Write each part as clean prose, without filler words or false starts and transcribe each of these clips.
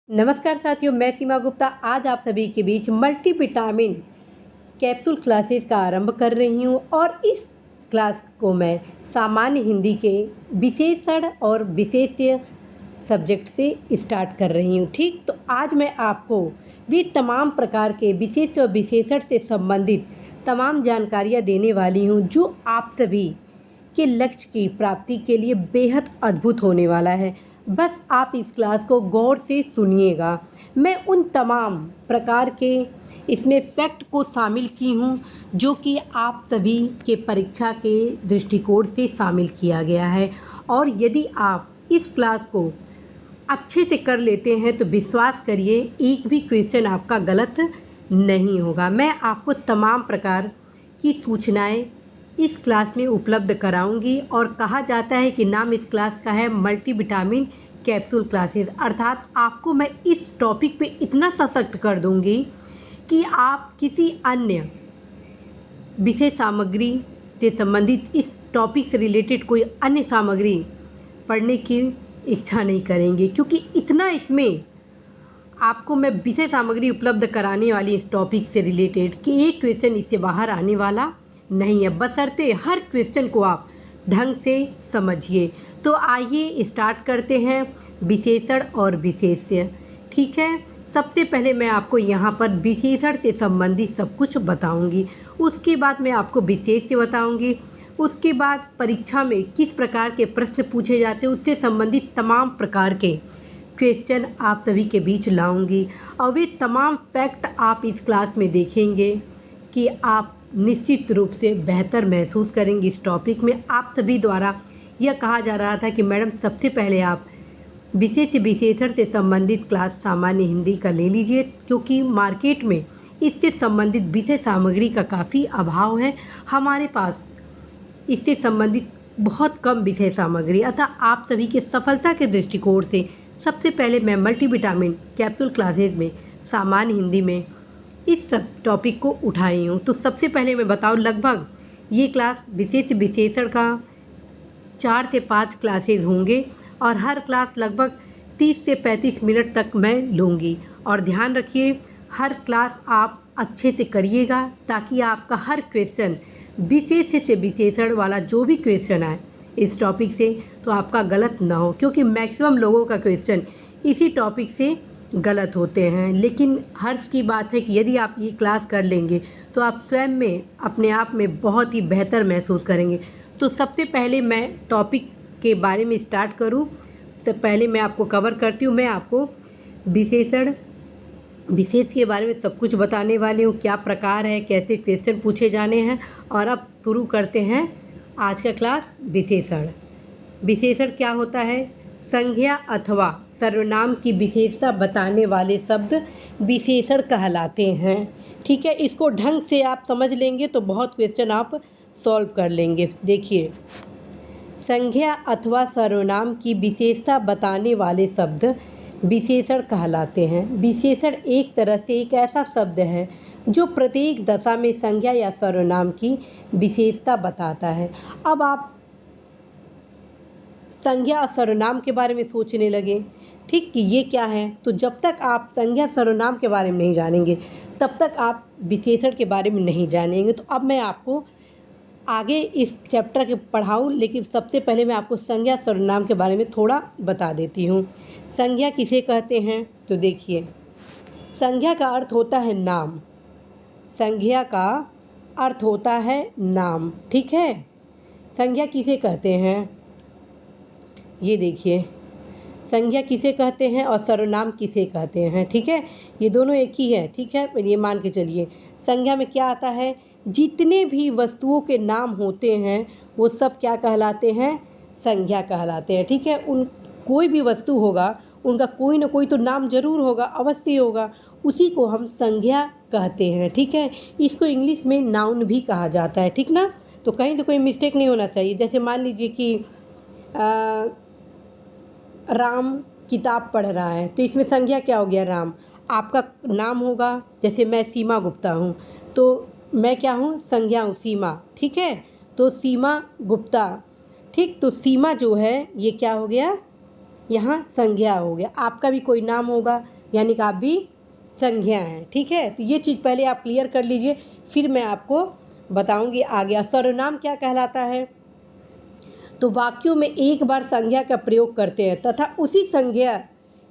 नमस्कार साथियों, मैं सीमा गुप्ता आज आप सभी के बीच मल्टीविटामिन कैप्सूल क्लासेस का आरंभ कर रही हूं और इस क्लास को मैं सामान्य हिंदी के विशेषण और विशेष्य सब्जेक्ट से स्टार्ट कर रही हूं। ठीक, तो आज मैं आपको वे तमाम प्रकार के विशेष और विशेषण से संबंधित तमाम जानकारियां देने वाली हूं जो आप सभी के लक्ष्य की प्राप्ति के लिए बेहद अद्भुत होने वाला है। बस आप इस क्लास को गौर से सुनिएगा। मैं उन तमाम प्रकार के इसमें फैक्ट को शामिल की हूँ जो कि आप सभी के परीक्षा के दृष्टिकोण से शामिल किया गया है, और यदि आप इस क्लास को अच्छे से कर लेते हैं तो विश्वास करिए एक भी क्वेश्चन आपका गलत नहीं होगा। मैं आपको तमाम प्रकार की सूचनाएं इस क्लास में उपलब्ध कराऊंगी, और कहा जाता है कि नाम इस क्लास का है मल्टीविटामिन कैप्सूल क्लासेस, अर्थात आपको मैं इस टॉपिक पे इतना सशक्त कर दूंगी कि आप किसी अन्य विषय सामग्री से संबंधित इस टॉपिक से रिलेटेड कोई अन्य सामग्री पढ़ने की इच्छा नहीं करेंगे, क्योंकि इतना इसमें आपको मैं विषय सामग्री उपलब्ध कराने वाली इस टॉपिक से रिलेटेड कि एक क्वेश्चन इससे बाहर आने वाला नहीं है, बशर्ते हर क्वेश्चन को आप ढंग से समझिए। तो आइए स्टार्ट करते हैं विशेषण और विशेष्य। ठीक है, सबसे पहले मैं आपको यहाँ पर विशेषण से संबंधित सब कुछ बताऊंगी, उसके बाद मैं आपको विशेष्य बताऊंगी, उसके बाद परीक्षा में किस प्रकार के प्रश्न पूछे जाते हैं उससे संबंधित तमाम प्रकार के क्वेश्चन आप सभी के बीच लाऊंगी, और वे तमाम फैक्ट आप इस क्लास में देखेंगे कि आप निश्चित रूप से बेहतर महसूस करेंगे। इस टॉपिक में आप सभी द्वारा यह कहा जा रहा था कि मैडम सबसे पहले आप विशेष विशेषण से संबंधित क्लास सामान्य हिंदी का ले लीजिए, क्योंकि मार्केट में इससे संबंधित विषय सामग्री का काफ़ी अभाव है। हमारे पास इससे संबंधित बहुत कम विषय सामग्री, अतः आप सभी के सफलता के दृष्टिकोण से सबसे पहले मैं मल्टीविटामिन कैप्सूल क्लासेस में सामान्य हिंदी में इस सब टॉपिक को उठाई हूँ। तो सबसे पहले मैं बताऊँ, लगभग ये क्लास विशेष विशेषण का 4 से 5 क्लासेस होंगे, और हर क्लास लगभग 30 से 35 मिनट तक मैं लूँगी। और ध्यान रखिए हर क्लास आप अच्छे से करिएगा ताकि आपका हर क्वेश्चन विशेष से विशेषण वाला जो भी क्वेश्चन आए इस टॉपिक से तो आपका गलत ना हो, क्योंकि मैक्सिमम लोगों का क्वेश्चन इसी टॉपिक से गलत होते हैं। लेकिन हर्ष की बात है कि यदि आप ये क्लास कर लेंगे तो आप स्वयं में अपने आप में बहुत ही बेहतर महसूस करेंगे। तो सबसे पहले मैं टॉपिक के बारे में स्टार्ट करूँ, सबसे पहले मैं आपको कवर करती हूँ। मैं आपको विशेषण विशेष के बारे में सब कुछ बताने वाली हूँ, क्या प्रकार है, कैसे क्वेश्चन पूछे जाने हैं। और अब शुरू करते हैं आज का क्लास। विशेषण विशेषण क्या होता है? संज्ञा अथवा सर्वनाम की विशेषता बताने वाले शब्द विशेषण कहलाते हैं। ठीक है, इसको ढंग से आप समझ लेंगे तो बहुत क्वेश्चन आप सॉल्व कर लेंगे। देखिए, संज्ञा अथवा सर्वनाम की विशेषता बताने वाले शब्द विशेषण कहलाते हैं। विशेषण एक तरह से एक ऐसा शब्द है जो प्रत्येक दशा में संज्ञा या सर्वनाम की विशेषता बताता है। अब आप संज्ञा और सर्वनाम के बारे में सोचने लगे, ठीक, कि ये क्या है, तो जब तक आप संज्ञा सर्वनाम के बारे में नहीं जानेंगे तब तक आप विशेषण के बारे में नहीं जानेंगे। तो अब मैं आपको आगे इस चैप्टर के पढ़ाऊँ, लेकिन सबसे पहले मैं आपको संज्ञा सर्वनाम के बारे में थोड़ा बता देती हूँ। संज्ञा किसे कहते हैं? तो देखिए, संज्ञा का अर्थ होता है नाम। संज्ञा का अर्थ होता है नाम, ठीक है। संज्ञा किसे कहते हैं? ये देखिए, संज्ञा किसे कहते हैं और सर्वनाम किसे कहते हैं, ठीक है। ये दोनों एक ही है, ठीक है, ये मान के चलिए। संज्ञा में क्या आता है? जितने भी वस्तुओं के नाम होते हैं वो सब क्या कहलाते हैं? संज्ञा कहलाते हैं, ठीक है। उन कोई भी वस्तु होगा उनका कोई ना कोई तो नाम जरूर होगा, अवश्य होगा, उसी को हम संज्ञा कहते हैं, ठीक है। इसको इंग्लिश में नाउन भी कहा जाता है, ठीक ना। तो कहीं तो कोई मिस्टेक नहीं होना चाहिए। जैसे मान लीजिए कि राम किताब पढ़ रहा है, तो इसमें संज्ञा क्या हो गया? राम। आपका नाम होगा, जैसे मैं सीमा गुप्ता हूँ, तो मैं क्या हूँ? संज्ञा हूँ, सीमा, ठीक है। तो सीमा गुप्ता, ठीक, तो सीमा जो है ये क्या हो गया? यहाँ संज्ञा हो गया। आपका भी कोई नाम होगा, यानी कि आप भी संज्ञा हैं। ठीक है, तो ये चीज़ पहले आप क्लियर कर लीजिए, फिर मैं आपको बताऊंगी आगे। सर्वनाम क्या कहलाता है? तो वाक्यों में एक बार संज्ञा का प्रयोग करते हैं तथा उसी संज्ञा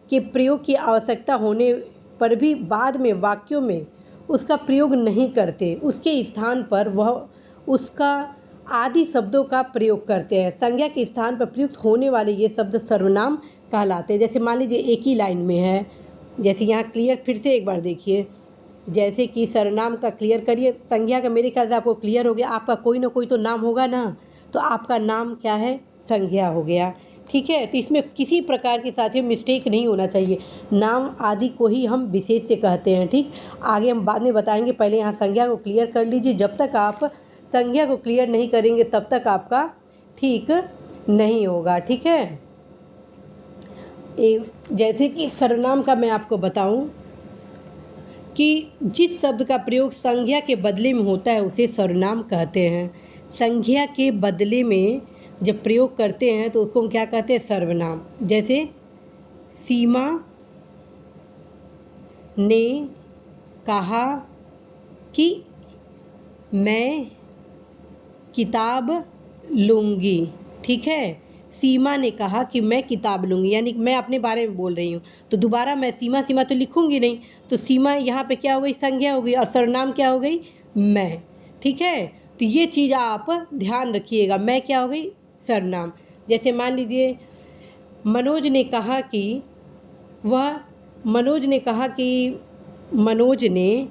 के प्रयोग की आवश्यकता होने पर भी बाद में वाक्यों में उसका प्रयोग नहीं करते, उसके स्थान पर वह उसका आदि शब्दों का प्रयोग करते हैं। संज्ञा के स्थान पर प्रयुक्त होने वाले ये शब्द सर्वनाम कहलाते हैं। जैसे मान लीजिए एक ही लाइन में है, जैसे यहाँ क्लियर फिर से एक बार देखिए, जैसे कि सर्वनाम का क्लियर करिए, संज्ञा का मेरे ख्याल से आपको क्लियर हो गया। आपका कोई ना कोई तो नाम होगा ना, तो आपका नाम क्या है? संज्ञा हो गया। ठीक है, तो इसमें किसी प्रकार के साथ मिस्टेक नहीं होना चाहिए। नाम आदि को ही हम विशेष से कहते हैं। ठीक, आगे हम बाद में बताएंगे, पहले यहाँ संज्ञा को क्लियर कर लीजिए। जब तक आप संज्ञा को क्लियर नहीं करेंगे तब तक आपका ठीक नहीं होगा। ठीक है, जैसे कि सर्वनाम का मैं आपको बताऊं कि जिस शब्द का प्रयोग संज्ञा के बदले में होता है उसे सर्वनाम कहते हैं। संज्ञा के बदले में जब प्रयोग करते हैं तो उसको हम क्या कहते हैं? सर्वनाम। जैसे सीमा ने कहा कि मैं किताब लूँगी। ठीक है, सीमा ने कहा कि मैं किताब लूँगी, यानी कि मैं अपने बारे में बोल रही हूँ, तो दोबारा मैं सीमा सीमा तो लिखूँगी नहीं, तो सीमा यहाँ पे क्या हो गई? संज्ञा हो गई, और सर्वनाम क्या हो गई? मैं। ठीक है, तो ये चीज़ आप ध्यान रखिएगा। मैं क्या हो गई? सर्वनाम। जैसे मान लीजिए मनोज ने कहा कि मनोज ने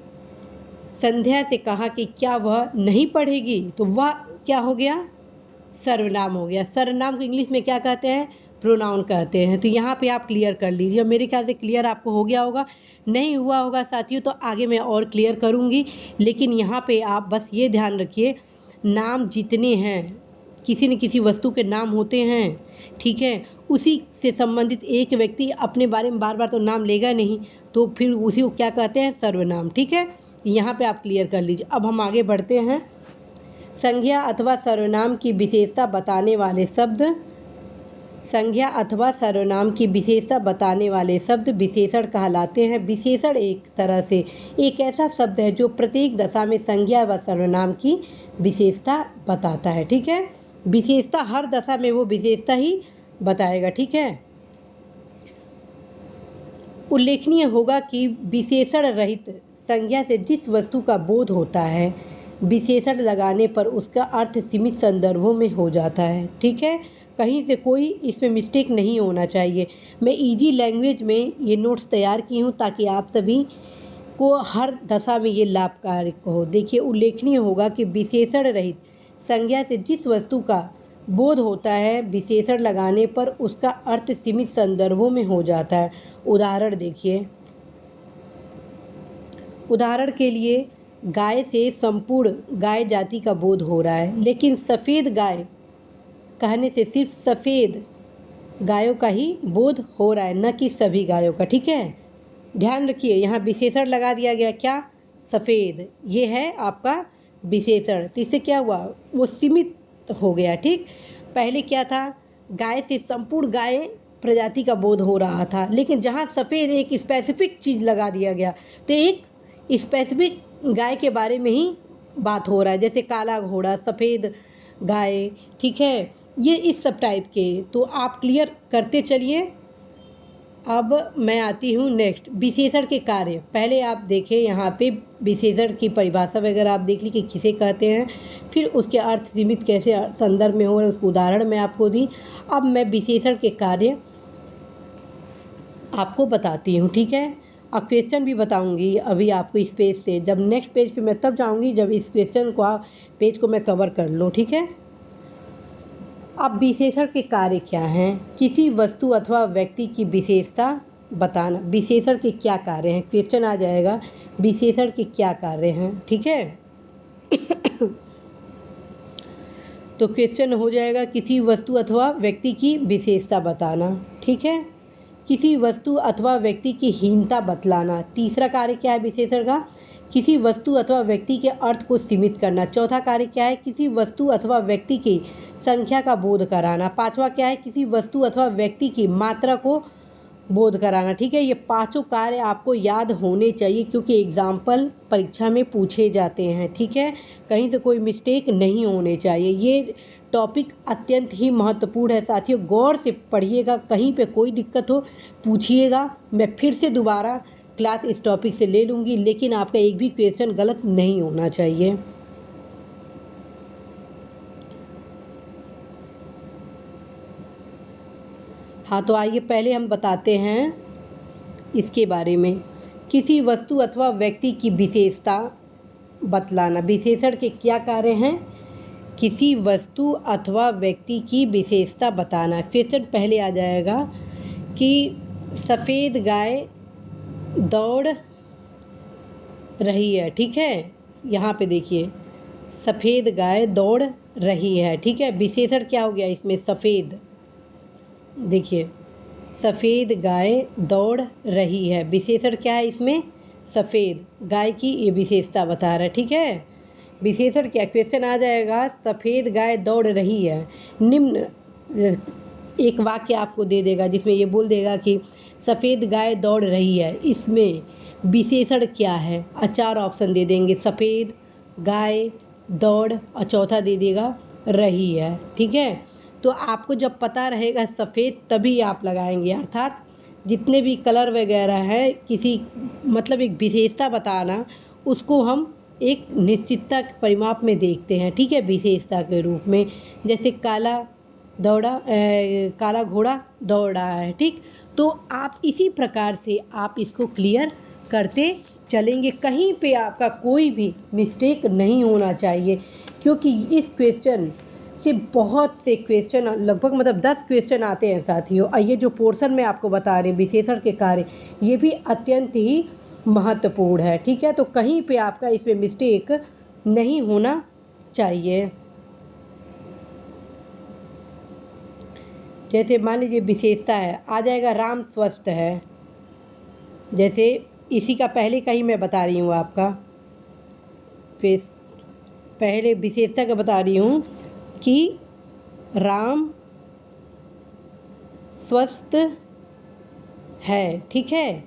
संध्या से कहा कि क्या वह नहीं पढ़ेगी, तो वह क्या हो गया? सर्वनाम हो गया। सर्वनाम को इंग्लिश में क्या कहते हैं? प्रोनाउन कहते हैं। तो यहाँ पे आप क्लियर कर लीजिए, और मेरे ख्याल से क्लियर आपको हो गया होगा। नहीं हुआ होगा साथियों तो आगे मैं और क्लियर करूँगी, लेकिन यहाँ पे आप बस ये ध्यान रखिए, नाम जितने हैं, किसी न किसी वस्तु के नाम होते हैं। ठीक है, उसी से संबंधित एक व्यक्ति अपने बारे में बार बार तो नाम लेगा नहीं, तो फिर उसी को क्या कहते हैं? सर्वनाम। ठीक है, यहाँ पे आप क्लियर कर लीजिए। अब हम आगे बढ़ते हैं। संज्ञा अथवा सर्वनाम की विशेषता बताने वाले शब्द, संज्ञा अथवा सर्वनाम की विशेषता बताने वाले शब्द विशेषण कहलाते हैं। विशेषण एक तरह से एक ऐसा शब्द है जो प्रत्येक दशा में संज्ञा व सर्वनाम की विशेषता बताता है। ठीक है, विशेषता हर दशा में वो विशेषता ही बताएगा। ठीक है, उल्लेखनीय होगा कि विशेषण रहित संज्ञा से जिस वस्तु का बोध होता है, विशेषण लगाने पर उसका अर्थ सीमित संदर्भों में हो जाता है। ठीक है, कहीं से कोई इसमें मिस्टेक नहीं होना चाहिए। मैं इजी लैंग्वेज में ये नोट्स तैयार की हूँ ताकि आप सभी को हर दशा में ये लाभकारी हो। देखिए, उल्लेखनीय होगा कि विशेषण रहित संज्ञा से जिस वस्तु का बोध होता है, विशेषण लगाने पर उसका अर्थ सीमित संदर्भों में हो जाता है। उदाहरण देखिए, उदाहरण के लिए गाय से संपूर्ण गाय जाति का बोध हो रहा है, लेकिन सफ़ेद गाय कहने से सिर्फ सफ़ेद गायों का ही बोध हो रहा है, न कि सभी गायों का। ठीक है, ध्यान रखिए, यहाँ विशेषण लगा दिया गया, क्या? सफ़ेद, ये है आपका विशेषण। तो इससे क्या हुआ? वो सीमित हो गया। ठीक, पहले क्या था? गाय से संपूर्ण गाय प्रजाति का बोध हो रहा था, लेकिन जहाँ सफ़ेद एक स्पेसिफिक चीज़ लगा दिया गया, तो एक स्पेसिफिक गाय के बारे में ही बात हो रहा है, जैसे काला घोड़ा, सफ़ेद गाय। ठीक है, ये इस सब टाइप के, तो आप क्लियर करते चलिए। अब मैं आती हूँ नेक्स्ट, विशेषण के कार्य। पहले आप देखें यहाँ पे विशेषण की परिभाषा वगैरह आप देख ली कि किसे कहते हैं, फिर उसके अर्थ सीमित कैसे संदर्भ में हो रहे उसको उदाहरण मैं आपको दी। अब मैं विशेषण के कार्य आपको बताती हूँ। ठीक है, और क्वेश्चन भी बताऊँगी अभी आपको इस पेज से। जब नेक्स्ट पेज पे मैं तब जाऊँगी जब इस क्वेश्चन को पेज को मैं कवर कर लूँ। ठीक है, अब विशेषण के कार्य क्या हैं? किसी वस्तु अथवा व्यक्ति की विशेषता बताना। विशेषण के क्या कार्य हैं? क्वेश्चन आ जाएगा, विशेषण के क्या कार्य हैं? ठीक है तो क्वेश्चन हो जाएगा, किसी वस्तु अथवा व्यक्ति की विशेषता बताना। ठीक है, किसी वस्तु अथवा व्यक्ति की हीनता बतलाना। तीसरा कार्य क्या है विशेषण का? किसी वस्तु अथवा व्यक्ति के अर्थ को सीमित करना। चौथा कार्य क्या है? किसी वस्तु अथवा व्यक्ति की संख्या का बोध कराना। पांचवा क्या है? किसी वस्तु अथवा व्यक्ति की मात्रा को बोध कराना। ठीक है, ये पांचों कार्य आपको याद होने चाहिए क्योंकि एग्जाम्पल परीक्षा में पूछे जाते हैं। ठीक है, कहीं से कोई मिस्टेक नहीं होने चाहिए। ये टॉपिक अत्यंत ही महत्वपूर्ण है साथियों, गौर से पढ़िएगा, कहीं पे कोई दिक्कत हो पूछिएगा। मैं फिर से दोबारा क्लास इस टॉपिक से ले लूँगी, लेकिन आपका एक भी क्वेश्चन गलत नहीं होना चाहिए। हाँ, तो आइए पहले हम बताते हैं इसके बारे में। किसी वस्तु अथवा व्यक्ति की विशेषता बतलाना। विशेषण के क्या कार्य हैं? किसी वस्तु अथवा व्यक्ति की विशेषता बताना। क्वेश्चन पहले आ जाएगा कि सफ़ेद गाय दौड़ रही है। ठीक है, यहाँ पे देखिए, सफ़ेद गाय दौड़ रही है। ठीक है, विशेषण क्या हो गया इसमें? सफ़ेद। देखिए, सफ़ेद गाय दौड़ रही है, विशेषण क्या है इसमें? सफ़ेद गाय की ये विशेषता बता रहा है। ठीक है, विशेषण क्या? क्वेश्चन आ जाएगा सफ़ेद गाय दौड़ रही है। निम्न एक वाक्य आपको दे देगा जिसमें ये बोल देगा कि सफ़ेद गाय दौड़ रही है, इसमें विशेषण क्या है? और 4 ऑप्शन दे देंगे, सफ़ेद, गाय, दौड़ और चौथा दे देगा रही है। ठीक है, तो आपको जब पता रहेगा सफ़ेद तभी आप लगाएंगे, अर्थात जितने भी कलर वगैरह है किसी मतलब एक विशेषता बताना, उसको हम एक निश्चितता के परिमाप में देखते हैं। ठीक है, विशेषता के रूप में, जैसे काला घोड़ा दौड़ रहा है। ठीक, तो आप इसी प्रकार से आप इसको क्लियर करते चलेंगे, कहीं पे आपका कोई भी मिस्टेक नहीं होना चाहिए, क्योंकि इस क्वेश्चन से बहुत से क्वेश्चन लगभग मतलब 10 क्वेश्चन आते हैं साथियों। और ये जो पोर्शन में आपको बता रहे हैं विशेषण के कार्य, ये भी अत्यंत ही महत्वपूर्ण है। ठीक है, तो कहीं पे आपका इसमें मिस्टेक नहीं होना चाहिए। जैसे मान लीजिए विशेषता है, आ जाएगा राम स्वस्थ है। जैसे इसी का पहले का ही मैं बता रही हूँ आपका, पहले विशेषता का बता रही हूँ कि राम स्वस्थ है। ठीक है,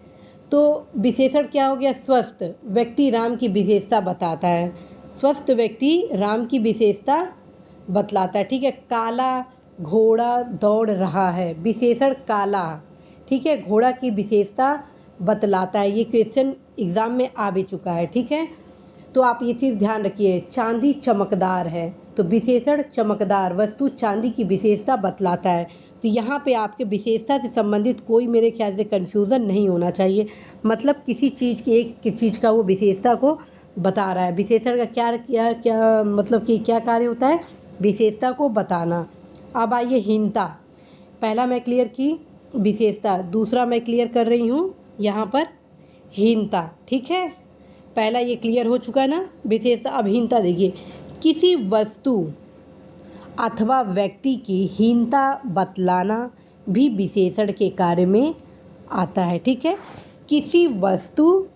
तो विशेषण क्या हो गया? स्वस्थ व्यक्ति राम की विशेषता बताता है, स्वस्थ व्यक्ति राम की विशेषता बतलाता है। ठीक है, काला घोड़ा दौड़ रहा है, विशेषण काला। ठीक है, घोड़ा की विशेषता बतलाता है। ये क्वेश्चन एग्ज़ाम में आ भी चुका है। ठीक है, तो आप ये चीज़ ध्यान रखिए। चांदी चमकदार है, तो विशेषण चमकदार वस्तु चांदी की विशेषता बतलाता है। तो यहाँ पे आपके विशेषता से संबंधित कोई मेरे ख्याल से कन्फ्यूज़न नहीं होना चाहिए, मतलब किसी चीज़ की एक चीज़ का वो विशेषता को बता रहा है। विशेषण का क्या क्या क्या मतलब कि क्या कार्य होता है? विशेषता को बताना। अब आइए हीनता, पहला मैं क्लियर की विशेषता, दूसरा मैं क्लियर कर रही हूँ यहाँ पर हीनता। ठीक है, पहला ये क्लियर हो चुका है ना विशेषता। अब हीनता देखिए, किसी वस्तु अथवा व्यक्ति की हीनता बतलाना भी विशेषण के कार्य में आता है। ठीक है, किसी वस्तु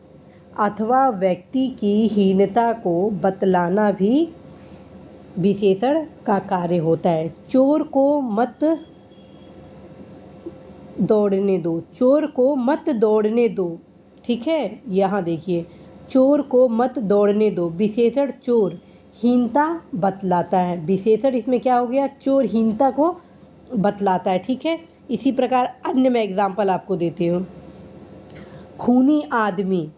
अथवा व्यक्ति की हीनता को बतलाना भी विशेषण का कार्य होता है। चोर को मत दौड़ने दो, चोर को मत दौड़ने दो। ठीक है, यहाँ देखिए, चोर को मत दौड़ने दो, विशेषण चोर हीनता बतलाता है। विशेषण इसमें क्या हो गया? चोर हीनता को बतलाता है। ठीक है, इसी प्रकार अन्य मैं एग्जाम्पल आपको देती हूँ। खूनी आदमी,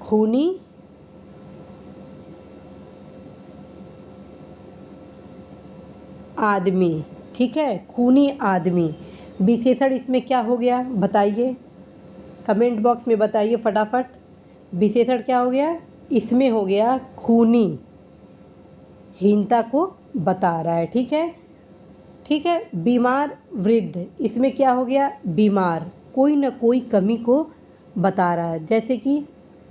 खूनी आदमी। ठीक है, खूनी आदमी, विशेषण इसमें क्या हो गया बताइए, कमेंट बॉक्स में बताइए फटाफट। विशेषण क्या हो गया इसमें? हो गया खूनी, हीनता को बता रहा है। ठीक है, ठीक है। बीमार वृद्ध, इसमें क्या हो गया? बीमार, कोई न कोई कमी को बता रहा है, जैसे कि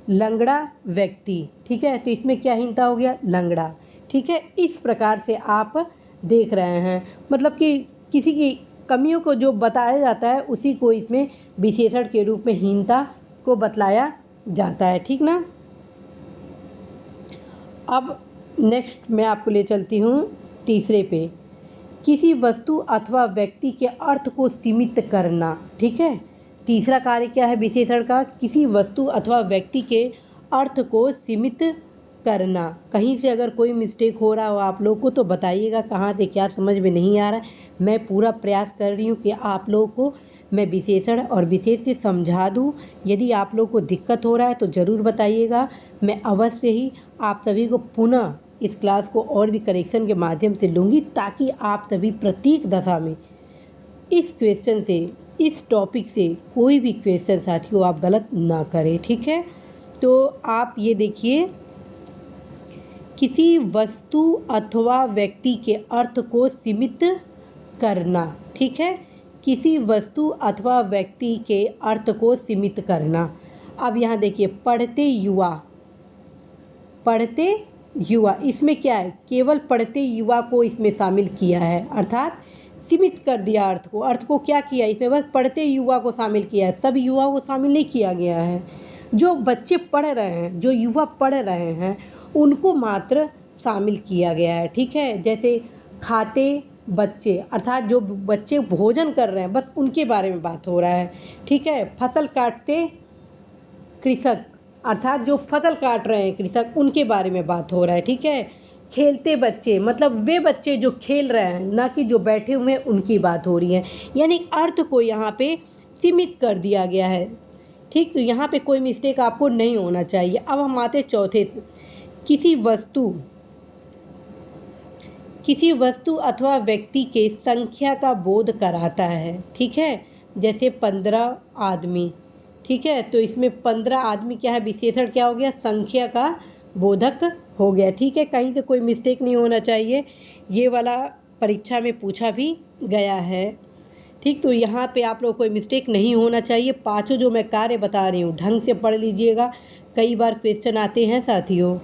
लंगड़ा व्यक्ति। ठीक है, तो इसमें क्या हीनता हो गया? लंगड़ा। ठीक है, इस प्रकार से आप देख रहे हैं, मतलब कि किसी की कमियों को जो बताया जाता है उसी को इसमें विशेषण के रूप में हीनता को बतलाया जाता है। ठीक ना। अब नेक्स्ट मैं आपको ले चलती हूँ तीसरे पे, किसी वस्तु अथवा व्यक्ति के अर्थ को सीमित करना। ठीक है, तीसरा कार्य क्या है विशेषण का? किसी वस्तु अथवा व्यक्ति के अर्थ को सीमित करना। कहीं से अगर कोई मिस्टेक हो रहा हो आप लोग को तो बताइएगा, कहाँ से क्या समझ में नहीं आ रहा है। मैं पूरा प्रयास कर रही हूँ कि आप लोगों को मैं विशेषण और विशेष से समझा दूँ। यदि आप लोग को दिक्कत हो रहा है तो ज़रूर बताइएगा, मैं अवश्य ही आप सभी को पुनः इस क्लास को और भी करेक्शन के माध्यम से लूँगी, ताकि आप सभी प्रत्येक दशा में इस क्वेश्चन से, इस टॉपिक से कोई भी क्वेश्चन साथियों आप गलत ना करें। ठीक है, तो आप ये देखिए, किसी वस्तु अथवा व्यक्ति के अर्थ को सीमित करना। ठीक है, किसी वस्तु अथवा व्यक्ति के अर्थ को सीमित करना। अब यहाँ देखिए, पढ़ते युवा, इसमें क्या है? केवल पढ़ते युवा को इसमें शामिल किया है, अर्थात सीमित कर दिया अर्थ को क्या किया इसमें? बस पढ़ते युवा को शामिल किया है, सभी युवाओं को शामिल नहीं किया गया है। जो बच्चे पढ़ रहे हैं, जो युवा पढ़ रहे हैं, उनको मात्र शामिल किया गया है। ठीक है, जैसे खाते बच्चे, अर्थात जो बच्चे भोजन कर रहे हैं बस उनके बारे में बात हो रहा है। ठीक है, फसल काटते कृषक, अर्थात जो फसल काट रहे हैं कृषक, उनके बारे में बात हो रहा है। ठीक है, खेलते बच्चे, मतलब वे बच्चे जो खेल रहे हैं, ना कि जो बैठे हुए हैं उनकी बात हो रही है। यानी अर्थ को यहाँ पे सीमित कर दिया गया है। ठीक, तो यहाँ पे कोई मिस्टेक आपको नहीं होना चाहिए। अब हम आते चौथे से, किसी वस्तु अथवा व्यक्ति के संख्या का बोध कराता है। ठीक है, जैसे 15 आदमी। ठीक है, तो इसमें 15 आदमी क्या है? विशेषण क्या हो गया? संख्या का बोधक हो गया। ठीक है, कहीं से कोई मिस्टेक नहीं होना चाहिए, ये वाला परीक्षा में पूछा भी गया है। ठीक, तो यहाँ पे आप लोग कोई मिस्टेक नहीं होना चाहिए। पांचों जो मैं कार्य बता रही हूँ ढंग से पढ़ लीजिएगा, कई बार क्वेश्चन आते हैं साथियों।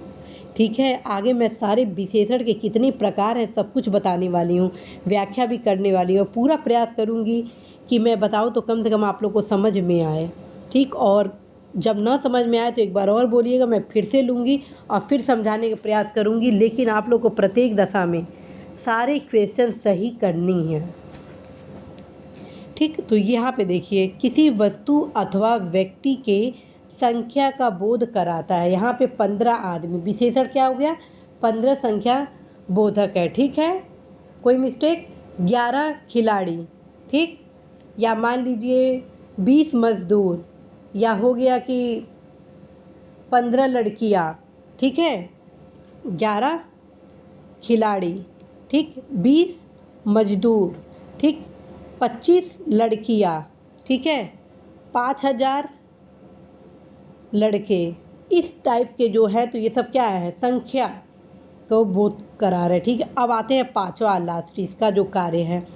ठीक है, आगे मैं सारे विशेषण के कितने प्रकार हैं सब कुछ बताने वाली हूँ, व्याख्या भी करने वाली हूँ। पूरा प्रयास करूँगी कि मैं बताऊँ तो कम से कम आप लोग को समझ में आए। ठीक, और जब ना समझ में आए तो एक बार और बोलिएगा, मैं फिर से लूँगी और फिर समझाने का प्रयास करूँगी। लेकिन आप लोग को प्रत्येक दशा में सारे क्वेश्चन सही करनी है। ठीक, तो यहाँ पे देखिए, किसी वस्तु अथवा व्यक्ति के संख्या का बोध कराता है। यहाँ पे 15 आदमी, विशेषण क्या हो गया? 15 संख्या बोधक है। ठीक है, कोई मिस्टेक? 11 खिलाड़ी। ठीक, या मान लीजिए 20 मजदूर, या हो गया कि 15 लड़कियाँ। ठीक है, 11 खिलाड़ी, ठीक, 20 मजदूर, ठीक, 25 लड़कियाँ, ठीक है, 5000 लड़के। इस टाइप के जो है तो ये सब क्या है? संख्या को बोध करा रहे। ठीक है, अब आते हैं पांचवा लास्ट, इसका जो कार्य है,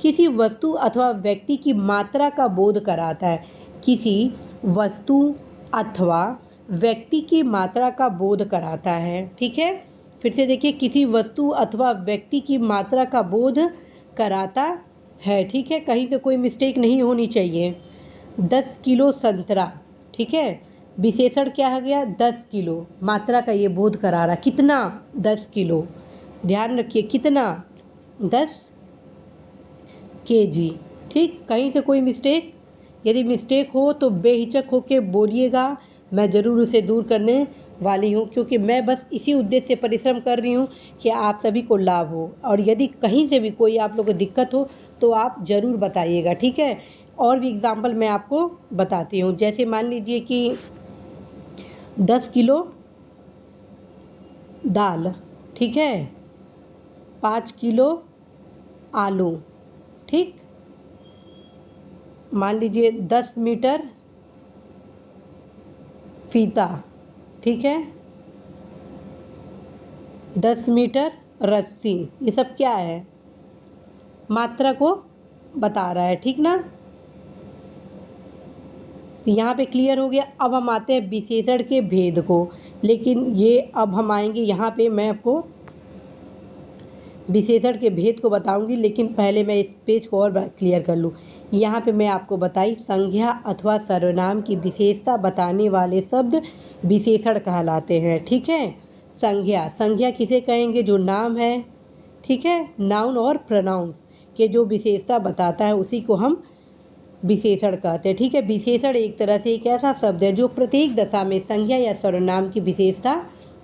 किसी वस्तु अथवा व्यक्ति की मात्रा का बोध कराता है। किसी वस्तु अथवा व्यक्ति की मात्रा का बोध कराता है। ठीक है, फिर से देखिए, किसी वस्तु अथवा व्यक्ति की मात्रा का बोध कराता है। ठीक है, कहीं से कोई मिस्टेक नहीं होनी चाहिए। 10 किलो संतरा, ठीक है, विशेषण क्या हो गया? 10 किलो, मात्रा का ये बोध करा रहा। कितना? 10 किलो, ध्यान रखिए, कितना? 10 kg। ठीक, कहीं से कोई मिस्टेक, यदि मिस्टेक हो तो बेहिचक होके बोलिएगा, मैं ज़रूर उसे दूर करने वाली हूँ, क्योंकि मैं बस इसी उद्देश्य से परिश्रम कर रही हूँ कि आप सभी को लाभ हो। और यदि कहीं से भी कोई आप लोगों को दिक्कत हो तो आप ज़रूर बताइएगा। ठीक है, और भी एग्जाम्पल मैं आपको बताती हूँ। जैसे मान लीजिए कि 10 किलो दाल, ठीक है, 5 किलो आलू, ठीक, मान लीजिए 10 मीटर फीता, ठीक है, 10 मीटर रस्सी। ये सब क्या है? मात्रा को बता रहा है। ठीक ना, तो यहाँ पे क्लियर हो गया। अब हम आते हैं विशेषण के भेद को, लेकिन ये अब हम आएंगे यहाँ पे, मैं आपको विशेषण के भेद को बताऊंगी, लेकिन पहले मैं इस पेज को और क्लियर कर लूँ। यहाँ पे मैं आपको बताई, संज्ञा अथवा सर्वनाम की विशेषता बताने वाले शब्द विशेषण कहलाते हैं। ठीक है, संज्ञा, संज्ञा किसे कहेंगे? जो नाम है, ठीक है, नाउन और प्रोनाउंस, के जो विशेषता बताता है उसी को हम विशेषण कहते हैं। ठीक है, विशेषण एक तरह से एक ऐसा शब्द है जो प्रत्येक दशा में संज्ञा या सर्वनाम की विशेषता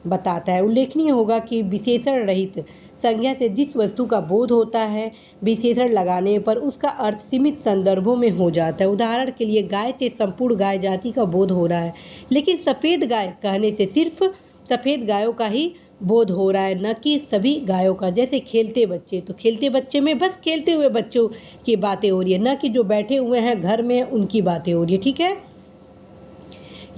बताता है। उल्लेखनीय होगा कि विशेषण रहित संज्ञा से जिस वस्तु का बोध होता है, विशेषण लगाने पर उसका अर्थ सीमित संदर्भों में हो जाता है। उदाहरण के लिए, गाय से संपूर्ण गाय जाति का बोध हो रहा है, लेकिन सफ़ेद गाय कहने से सिर्फ सफ़ेद गायों का ही बोध हो रहा है, न कि सभी गायों का। जैसे खेलते बच्चे, तो खेलते बच्चे में बस खेलते हुए बच्चों की बातें हो रही है, न कि जो बैठे हुए हैं घर में उनकी बातें हो रही है। ठीक है,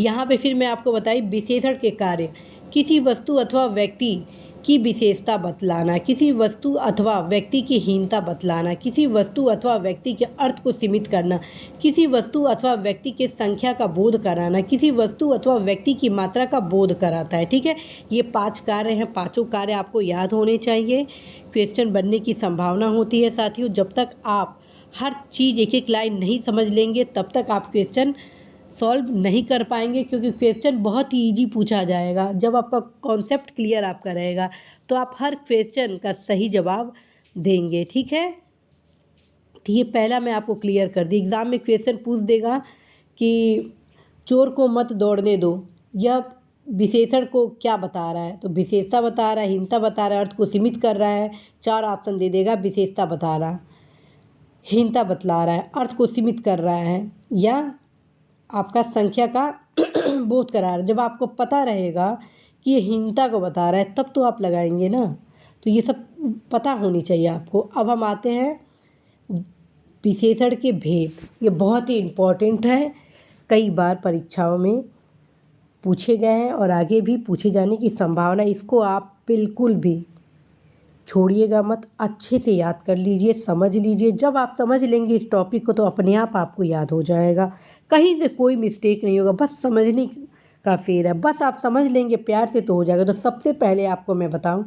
यहाँ पे फिर मैं आपको बताई विशेषण के कार्य। किसी वस्तु अथवा व्यक्ति की विशेषता बतलाना, किसी वस्तु अथवा व्यक्ति की हीनता बतलाना, किसी वस्तु अथवा व्यक्ति के अर्थ को सीमित करना, किसी वस्तु अथवा व्यक्ति के संख्या का बोध कराना, किसी वस्तु अथवा व्यक्ति की मात्रा का बोध कराता है। ठीक है, ये 5 कार्य हैं। पाँचों कार्य आपको याद होने चाहिए, क्वेश्चन बनने की संभावना होती है। साथियों, जब तक आप हर चीज़ एक एक लाइन नहीं समझ लेंगे तब तक आप क्वेश्चन सॉल्व नहीं कर पाएंगे, क्योंकि क्वेश्चन बहुत ही इजी पूछा जाएगा। जब आपका कॉन्सेप्ट क्लियर आपका रहेगा तो आप हर क्वेश्चन का सही जवाब देंगे। ठीक है, तो ये पहला मैं आपको क्लियर कर दी। एग्ज़ाम में क्वेश्चन पूछ देगा कि चोर को मत दौड़ने दो, यह विशेषण को क्या बता रहा है? तो विशेषता बता रहा है, हीनता बता रहा है, अर्थ को सीमित कर रहा है। 4 ऑप्शन दे देगा, विशेषता बता रहा, हीनता बतला रहा है, अर्थ को सीमित कर रहा है, या आपका संख्या का बोध करा रहा है। जब आपको पता रहेगा कि ये हीनता को बता रहा है तब तो आप लगाएंगे ना, तो ये सब पता होनी चाहिए आपको। अब हम आते हैं विशेषण के भेद। ये बहुत ही इम्पोर्टेंट है, कई बार परीक्षाओं में पूछे गए हैं और आगे भी पूछे जाने की संभावना। इसको आप बिल्कुल भी छोड़िएगा मत, अच्छे से याद कर लीजिए, समझ लीजिए। जब आप समझ लेंगे इस टॉपिक को तो अपने आप आपको याद हो जाएगा, कहीं से कोई मिस्टेक नहीं होगा, बस समझने का फेर है। बस आप समझ लेंगे प्यार से तो हो जाएगा। तो सबसे पहले आपको मैं बताऊं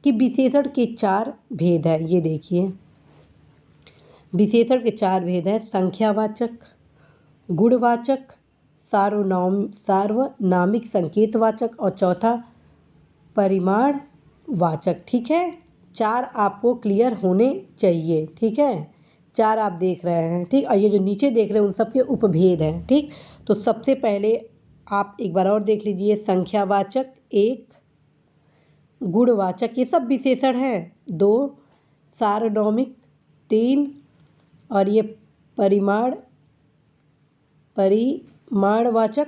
कि विशेषण के 4 भेद हैं। ये देखिए, विशेषण के 4 भेद हैं: संख्यावाचक, गुणवाचक, सार्वनामिक संकेतवाचक और चौथा परिमाणवाचक। ठीक है, 4 आपको क्लियर होने चाहिए। ठीक है, 4 आप देख रहे हैं। ठीक, और ये जो नीचे देख रहे हैं उन सब के उपभेद हैं। ठीक, तो सबसे पहले आप एक बार और देख लीजिए, संख्यावाचक 1, गुणवाचक ये सब विशेषण हैं 2, सार्वनामिक 3 और ये परिमाणवाचक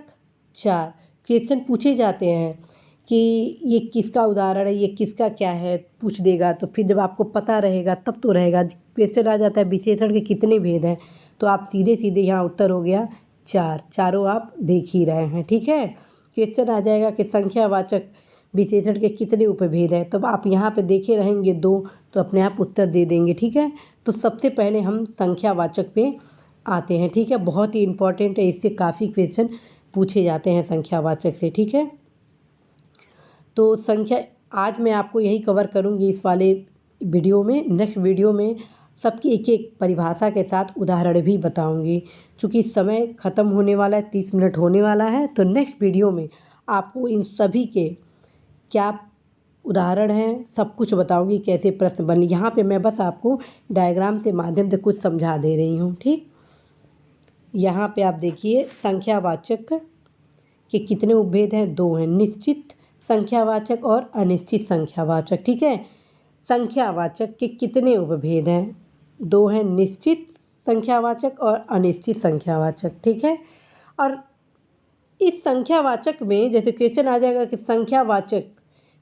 4। क्वेश्चन पूछे जाते हैं कि ये किसका उदाहरण है, ये किसका क्या है, पूछ देगा। तो फिर जब आपको पता रहेगा तब तो रहेगा। क्वेश्चन आ जाता है विशेषण के कितने भेद हैं, तो आप सीधे सीधे यहाँ उत्तर हो गया 4, चारों आप देख ही रहे हैं। ठीक है, क्वेश्चन आ जाएगा कि संख्यावाचक विशेषण के कितने उपभेद हैं, तब आप यहाँ पे देखे रहेंगे 2, तो अपने आप उत्तर दे देंगे। ठीक है, तो सबसे पहले हम संख्यावाचक पे आते हैं। ठीक है, बहुत ही इम्पोर्टेंट है, इससे काफ़ी क्वेश्चन पूछे जाते हैं संख्यावाचक से। ठीक है, तो संख्या आज मैं आपको यही कवर करूँगी इस वाले वीडियो में। नेक्स्ट वीडियो में सबकी एक एक परिभाषा के साथ उदाहरण भी बताऊँगी। चूँकि समय ख़त्म होने वाला है, 30 मिनट होने वाला है, तो नेक्स्ट वीडियो में आपको इन सभी के क्या उदाहरण हैं सब कुछ बताऊँगी, कैसे प्रश्न बने। यहाँ पे मैं बस आपको डायग्राम के माध्यम से कुछ समझा दे रही हूँ। ठीक, यहाँ पे आप देखिए संख्यावाचक के कितने उपभेद हैं, 2 हैं, निश्चित संख्यावाचक और अनिश्चित संख्यावाचक। ठीक है, संख्यावाचक के कितने उपभेद हैं, 2 हैं, निश्चित संख्यावाचक और अनिश्चित संख्यावाचक। ठीक है, और इस संख्यावाचक में जैसे क्वेश्चन आ जाएगा कि संख्यावाचक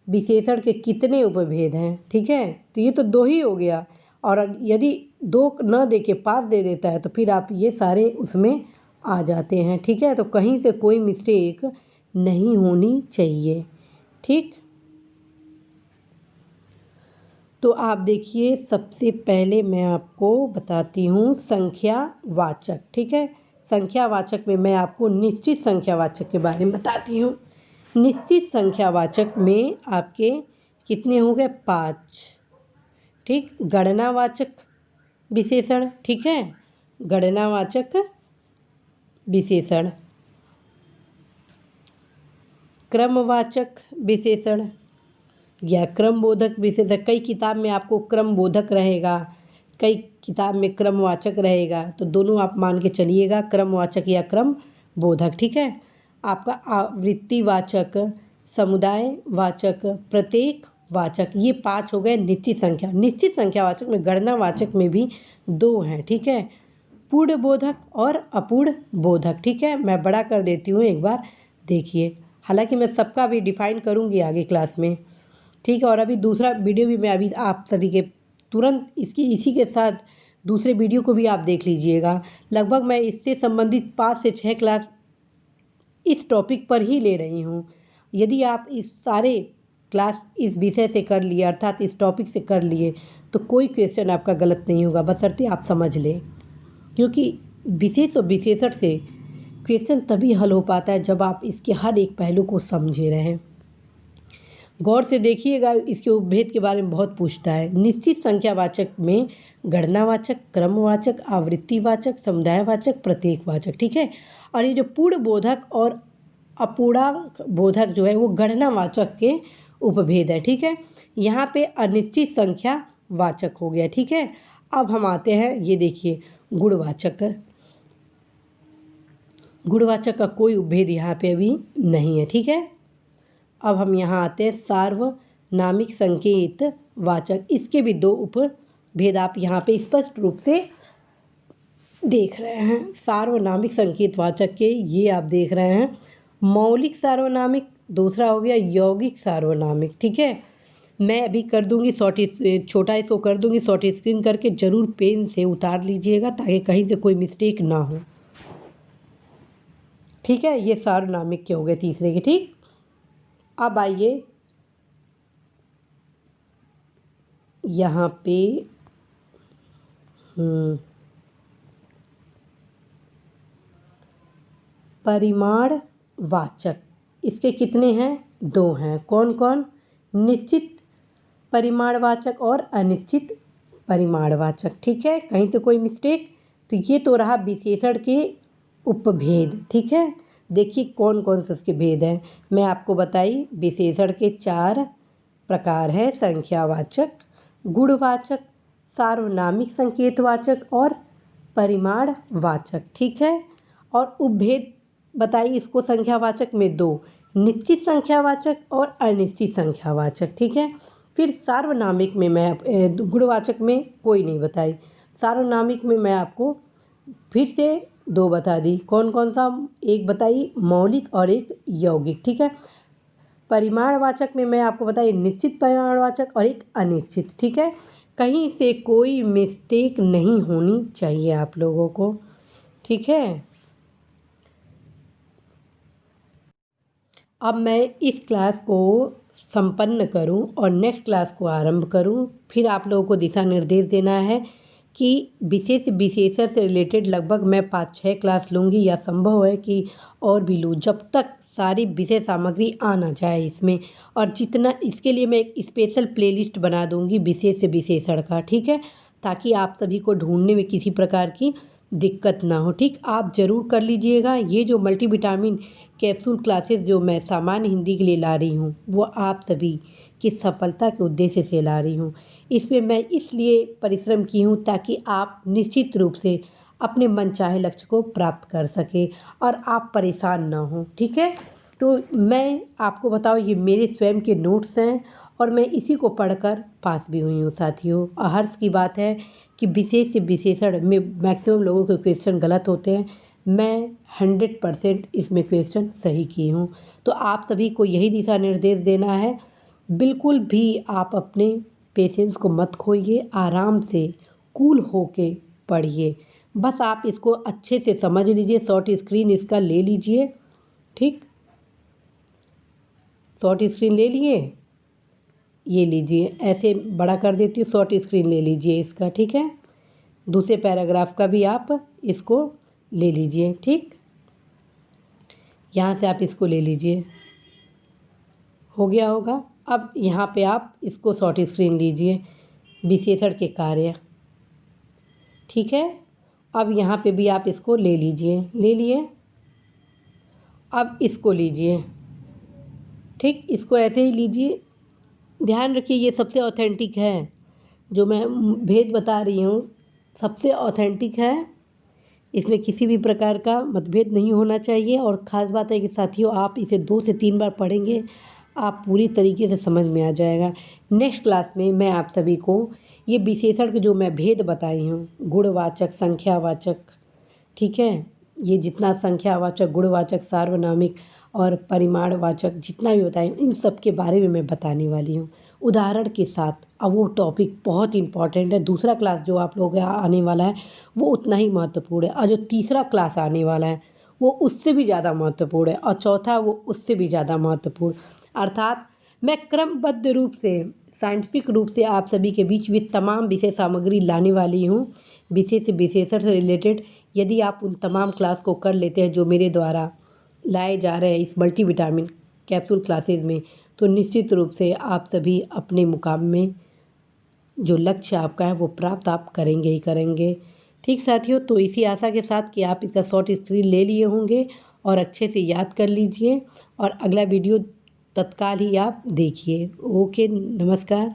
विशेषण के कितने उपभेद हैं। ठीक है, तो ये तो 2 ही हो गया, और यदि 2 न दे के 5 दे देता है तो फिर आप ये सारे उसमें आ जाते हैं। ठीक है, तो कहीं से कोई मिस्टेक नहीं होनी चाहिए। ठीक, तो आप देखिए सबसे पहले मैं आपको बताती हूँ संख्यावाचक। ठीक है, संख्यावाचक में मैं आपको निश्चित संख्यावाचक के बारे में बताती हूँ। निश्चित संख्यावाचक में आपके कितने हो गए, 5। ठीक, गणनावाचक विशेषण। ठीक है, गणनावाचक विशेषण, क्रमवाचक विशेषण या क्रमबोधक विशेषण। कई किताब में आपको क्रमबोधक रहेगा, कई किताब में क्रमवाचक रहेगा, तो दोनों आप मान के चलिएगा, क्रमवाचक या क्रम बोधक। ठीक है। आपका आवृत्तिवाचक, समुदायवाचक, प्रत्येकवाचक, ये 5 हो गए निश्चित संख्या। निश्चित संख्यावाचक में गणनावाचक में भी 2 हैं। ठीक है, पूर्ण बोधक और अपूर्ण बोधक। ठीक है, मैं बड़ा कर देती हूँ, एक बार देखिए। हालांकि मैं सबका भी डिफाइन करूँगी आगे क्लास में। ठीक है, और अभी दूसरा वीडियो भी मैं अभी आप सभी के तुरंत इसी के साथ दूसरे वीडियो को भी आप देख लीजिएगा। लगभग मैं इससे संबंधित 5 से 6 क्लास इस टॉपिक पर ही ले रही हूँ। यदि आप इस सारे क्लास इस विषय से कर लिए, अर्थात इस टॉपिक से कर लिए, तो कोई क्वेश्चन आपका गलत नहीं होगा, बशर्ते आप समझ लें। क्योंकि विशेष और विशेषण से क्वेश्चन तभी हल हो पाता है जब आप इसके हर एक पहलू को समझे रहें। गौर से देखिएगा, इसके उपभेद के बारे में बहुत पूछता है। निश्चित संख्यावाचक में गणनावाचक, क्रमवाचक, आवृत्तिवाचक, समुदायवाचक, प्रत्येकवाचक। ठीक है, और ये जो पूर्ण बोधक और अपूर्णांक बोधक जो है वो गणनावाचक के उपभेद है। ठीक है, यहाँ पे अनिश्चित संख्या वाचक हो गया। ठीक है, अब हम आते हैं, ये देखिए गुणवाचक। गुणवाचक का कोई उपभेद यहाँ पे अभी नहीं है। ठीक है, अब हम यहाँ आते हैं सार्वनामिक संकेत वाचक। इसके भी 2 उपभेद आप यहाँ पे स्पष्ट रूप से देख रहे हैं। सार्वनामिक संकेत वाचक के ये आप देख रहे हैं, मौलिक सार्वनामिक, दूसरा हो गया यौगिक सार्वनामिक। ठीक है, मैं अभी कर दूंगी छोटा इसको कर दूंगी शॉर्ट स्क्रीन करके, ज़रूर पेन से उतार लीजिएगा ताकि कहीं से कोई मिस्टेक ना हो। ठीक है, ये सार्वनामिक के हो गए तीसरे के। ठीक, अब आइए यहाँ पे परिमाणवाचक, इसके कितने हैं? 2 हैं। कौन कौन? निश्चित परिमाणवाचक और अनिश्चित परिमाणवाचक। ठीक है, कहीं से कोई मिस्टेक? तो ये तो रहा विशेषण के उपभेद। ठीक है, देखिए कौन कौन से उसके भेद हैं। मैं आपको बताई, विशेषण के 4 प्रकार हैं, संख्यावाचक, गुणवाचक, सार्वनामिक संकेतवाचक और परिमाणवाचक। ठीक है, और उपभेद बताइए इसको संख्यावाचक में 2, निश्चित संख्यावाचक और अनिश्चित संख्यावाचक। ठीक है, फिर सार्वनामिक में मैं गुणवाचक में कोई नहीं बताई, सार्वनामिक में मैं आपको फिर से 2 बता दी। कौन कौन सा? एक बताई मौलिक और एक यौगिक। ठीक है, परिमाणवाचक में मैं आपको बताई निश्चित परिमाणवाचक और एक अनिश्चित। ठीक है, कहीं से कोई मिस्टेक नहीं होनी चाहिए आप लोगों को। ठीक है, अब मैं इस क्लास को संपन्न करूं और नेक्स्ट क्लास को आरंभ करूं, फिर आप लोगों को दिशा निर्देश देना है कि विशेष विशेषण से रिलेटेड लगभग मैं 5-6 क्लास लूँगी, या संभव है कि और भी लूँ, जब तक सारी विषय सामग्री आ ना जाए इसमें। और जितना इसके लिए मैं एक स्पेशल प्लेलिस्ट बना दूँगी विशेष विशेषण का। ठीक है, ताकि आप सभी को ढूंढने में किसी प्रकार की दिक्कत ना हो। ठीक, आप ज़रूर कर लीजिएगा। ये जो मल्टीविटामिन कैप्सूल क्लासेस जो मैं सामान्य हिंदी के लिए ला रही हूँ, वो आप सभी की सफलता के उद्देश्य से ला रही हूँ। इसमें मैं इसलिए परिश्रम की हूँ ताकि आप निश्चित रूप से अपने मनचाहे लक्ष्य को प्राप्त कर सकें और आप परेशान ना हो। ठीक है, तो मैं आपको बताऊँ, ये मेरे स्वयं के नोट्स हैं और मैं इसी को पढ़कर पास भी हुई हूँ साथियों। हर्ष की बात है कि विशेष विशेषण में मैक्सिमम लोगों के क्वेश्चन गलत होते हैं, मैं 100% इसमें क्वेश्चन सही की हूँ। तो आप सभी को यही दिशा निर्देश देना है, बिल्कुल भी आप अपने पेशेंस को मत खोइए, आराम से कूल होके पढ़िए। बस आप इसको अच्छे से समझ लीजिए, शॉर्ट स्क्रीन इसका ले लीजिए। ठीक, शॉर्ट स्क्रीन ले लिए, ये लीजिए, ऐसे बड़ा कर देती हूँ, शॉर्ट स्क्रीन ले लीजिए इसका। ठीक है, दूसरे पैराग्राफ का भी आप इसको ले लीजिए। ठीक, यहाँ से आप इसको ले लीजिए, हो गया होगा। अब यहाँ पे आप इसको शॉर्ट स्क्रीन लीजिए, विशेषण के कार्य। ठीक है, अब यहाँ पे भी आप इसको ले लीजिए, ले लिए। अब इसको लीजिए। ठीक, इसको ऐसे ही लीजिए, ध्यान रखिए ये सबसे ऑथेंटिक है, जो मैं भेद बता रही हूँ सबसे ऑथेंटिक है। इसमें किसी भी प्रकार का मतभेद नहीं होना चाहिए। और ख़ास बात है कि साथियों, आप इसे 2 से 3 बार पढ़ेंगे, आप पूरी तरीके से समझ में आ जाएगा। नेक्स्ट क्लास में मैं आप सभी को ये विशेषण के जो मैं भेद बताई हूँ, गुणवाचक, संख्यावाचक, ठीक है, ये जितना संख्यावाचक, गुणवाचक, सार्वनामिक और परिमाणवाचक जितना भी बताई, इन सब के बारे में मैं बताने वाली हूँ उदाहरण के साथ। अब वो टॉपिक बहुत इम्पॉर्टेंट है। दूसरा क्लास जो आप लोगों का आने वाला है वो उतना ही महत्वपूर्ण है, और जो तीसरा क्लास आने वाला है वो उससे भी ज़्यादा महत्वपूर्ण है, और चौथा वो उससे भी ज़्यादा महत्वपूर्ण। अर्थात मैं क्रमबद्ध रूप से, साइंटिफिक रूप से आप सभी के बीच में तमाम विषय सामग्री लाने वाली हूँ, विषय से विशेषण से रिलेटेड। यदि आप उन तमाम क्लास को कर लेते हैं जो मेरे द्वारा लाए जा रहे हैं इस मल्टीविटामिन कैप्सूल क्लासेस में, तो निश्चित रूप से आप सभी अपने मुकाम में जो लक्ष्य आपका है वो प्राप्त आप करेंगे ही करेंगे। ठीक साथियों, तो इसी आशा के साथ कि आप इसका शॉर्ट स्क्रीन ले लिए होंगे और अच्छे से याद कर लीजिए, और अगला वीडियो तत्काल ही आप देखिए। ओके, नमस्कार।